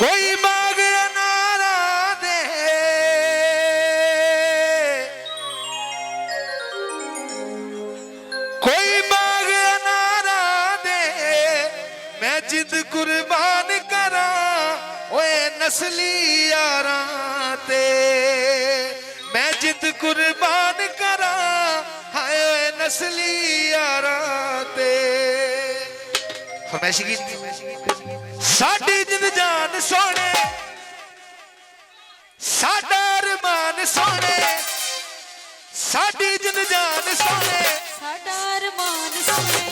कोई बाग अनारा दे कोई बाग अनारा दे मैं जिद कुर्बान करा ओए नस्ली यारा ते मैं जिद कुर्बान करा हाय ओए नस्ली यारा ते फरमाइशी गीत साडी जिद जान सोने साडा अरमान सोने साडी जिद जान सोने साडा अरमान सोने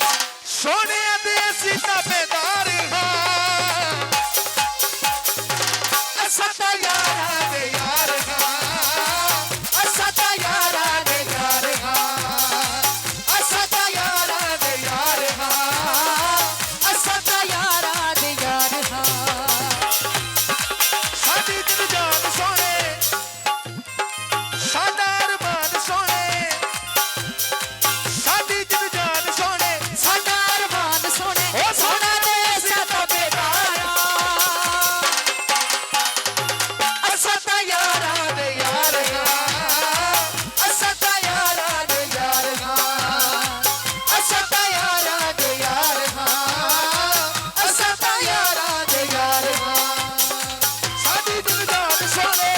सोने दे असी ताबेदार हां असा ता यारा दे यार हां असा ता यारा दे यार हां असा ता यारा दे यार हां असा ता यारा दे यार हां साडी दिल जान सोने साडा अरमान सोने साडी दिल जान सोने साडा अरमान सोने ओ सोना दे असा ताबेदार असा ता यारा दे यार हां असा ता यारा दे यार हां असा ता यारा दे यार हां असा ता यारा दे यार हां साडी दिल जान सोने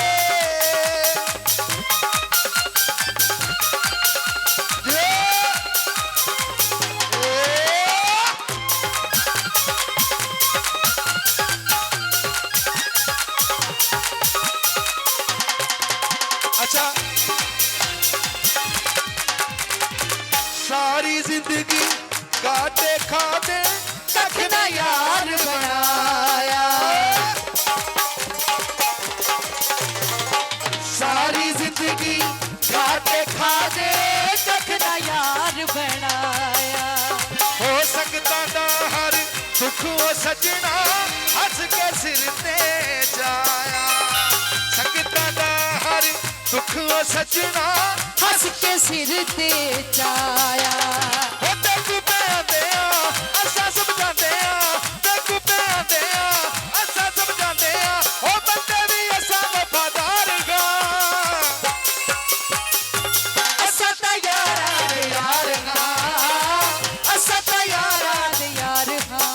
अच्छा सारी जिंदगी काटे खाते कख ना यार बनाया सारी जिंदगी काटे खाते कख ना यार बनाया हो सकता ना हर दुख वो सजना हंस के सिर ते जाया सकता ना हर दुख वो सजना हंस के सिर ते चाया हो देखू पे आते असा समझाते देखू पे आते असा समझाते हो बंदे भी असा वफादार गा असा ता यारा दे यार हां असा ता यारा दे यार हां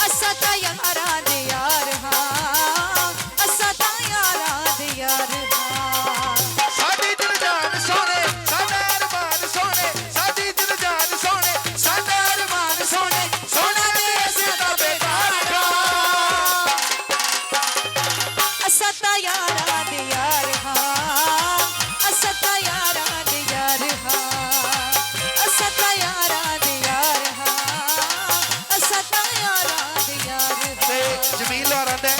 असा ता यारा दे यार हां असा ता यारा दे यार हां साडी दिल जान सोने साडा अरमान सोने साडी दिल जान सोने साडा अरमान सोने सोना दे असा ताबेदार गा असा ता यारा दे यार हां असा ता यारा दे यार हां असा ता यारा दे यार हां असा ता यारा दे यार ते जमील वाला दे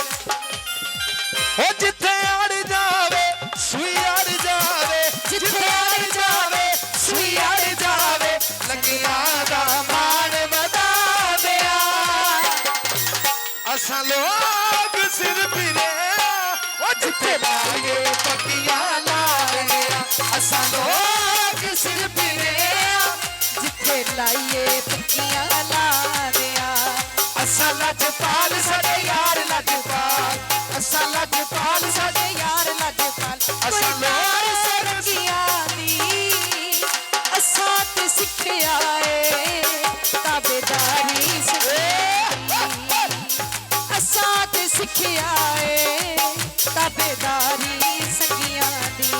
हो जिथे अड़ जावे सुई अड़ जावे जिथे अड़ जावे सुई अड़ जावे लगिया दा मान वधा दिया असा लोग सिर फिरे ओ जिथे लाए पट्टियां लाए असा लोग सिर फिरे जिथे लाइए पक्कियां ला दिया असा लजपाल साडे यार लजपाल असा लजपाल साडे यार लजपाल असा कोई यार सरगिया दी असा ते सिखया ए ताबेदारी असा ते सिखया ए ताबेदारी सगिया दी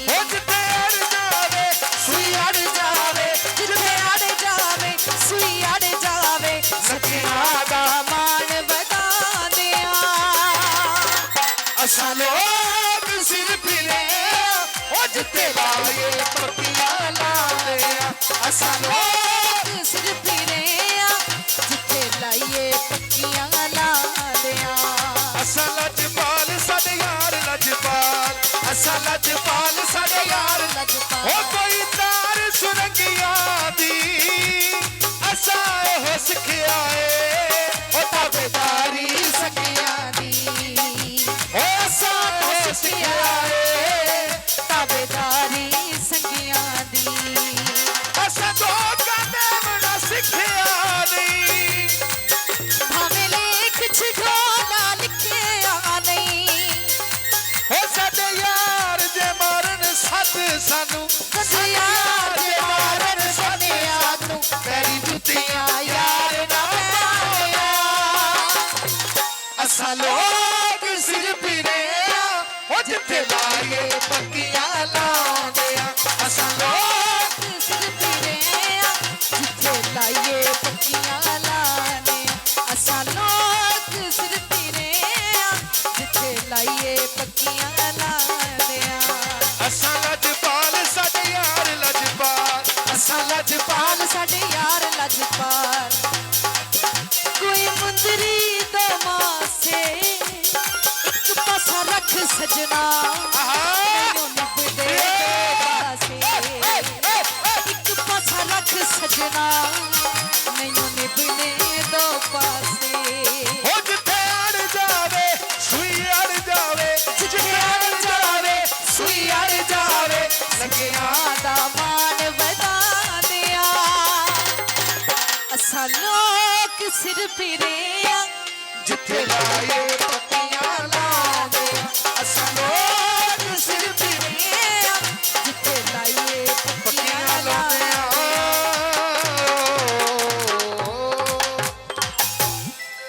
हो जिथे अड़ जावे सुई अड़ जावे जिथे अड़ जावे सुई अड़ जावे सखिया दा मान बता दिया असा लोग सिर फिरे ओ जिथे लाए पट्टियां लाए असा लोग सिर फिरे जिथे लाइए पक्कियां ला दिया असा लजपाल साडे यार लजपाल असा लजपाल साडे यार लजपाल ओ कोई तार सुरंगिया दी असा हो सिखया ए ओ ताबेदारी सखिया दी ओ असा हो सिखया ए ताबेदारी सखिया दी असा तो कदे बड़ा सिखया नहीं भावे लेख छिड़ो ना लिख ਅਸਾਂ ਲੋਕ ਸਿਰ ਪੀਰੇ ਆ ਉਹ ਜਿੱਥੇ ਲਾਈਏ ਪੱਕੀਆਂ ਲਾਉਂਦੇ ਆ ਅਸਾਂ ਲੋਕ ਸਿਰ ਪੀਰੇ ਆ ਜਿੱਥੇ ਲਾਈਏ ਪੱਕੀਆਂ ਲਾਣੇ ਅਸਾਂ ਲੋਕ ਸਿਰ ਪੀਰੇ ਆ ਜਿੱਥੇ ਲਾਈਏ ਪੱਕੀਆਂ ਲਾਣੇ ਅਸਾਂ ਲਜਪਾਲ ਸਾਡੇ ਯਾਰ ਲਜਪਾਲ ਅਸਾਂ ਲਜਪਾਲ ਸਾਡੇ ਯਾਰ ਲਜਪਾਲ ਕੋਈ ਮੁੰਦਰੀ ਦਾ ਮਾਸੇ ਇੱਕ ਪਾਸਾ ਰੱਖ ਸਜਣਾ ਮੈਨੂੰ ਨਿਭਦੇ ਪਾਸੇ ਇੱਕ ਪਾਸਾ ਰੱਖ ਸਜਣਾ ਮੈਨੂੰ ਨਿਭਦੇ ਦੋ ਪਾਸੇ ਹੋ ਜਿੱਥੇ ਅੜ ਜਾਵੇ ਸੂਈ ਅੜ ਜਾਵੇ ਜਿੱਥੇ ਅੜ ਜਾਵੇ ਸੂਈ ਅੜ ਜਾਵੇ ਸਕਿਆਂ ਦਾ ਮਾਣ ਵਧਾ ਦਿਆ ਅਸਾਂ ਲੋਕ ਸਿਰ ਪੀਰੇ ਆ ਜਿੱਥੇ ਲਾਏ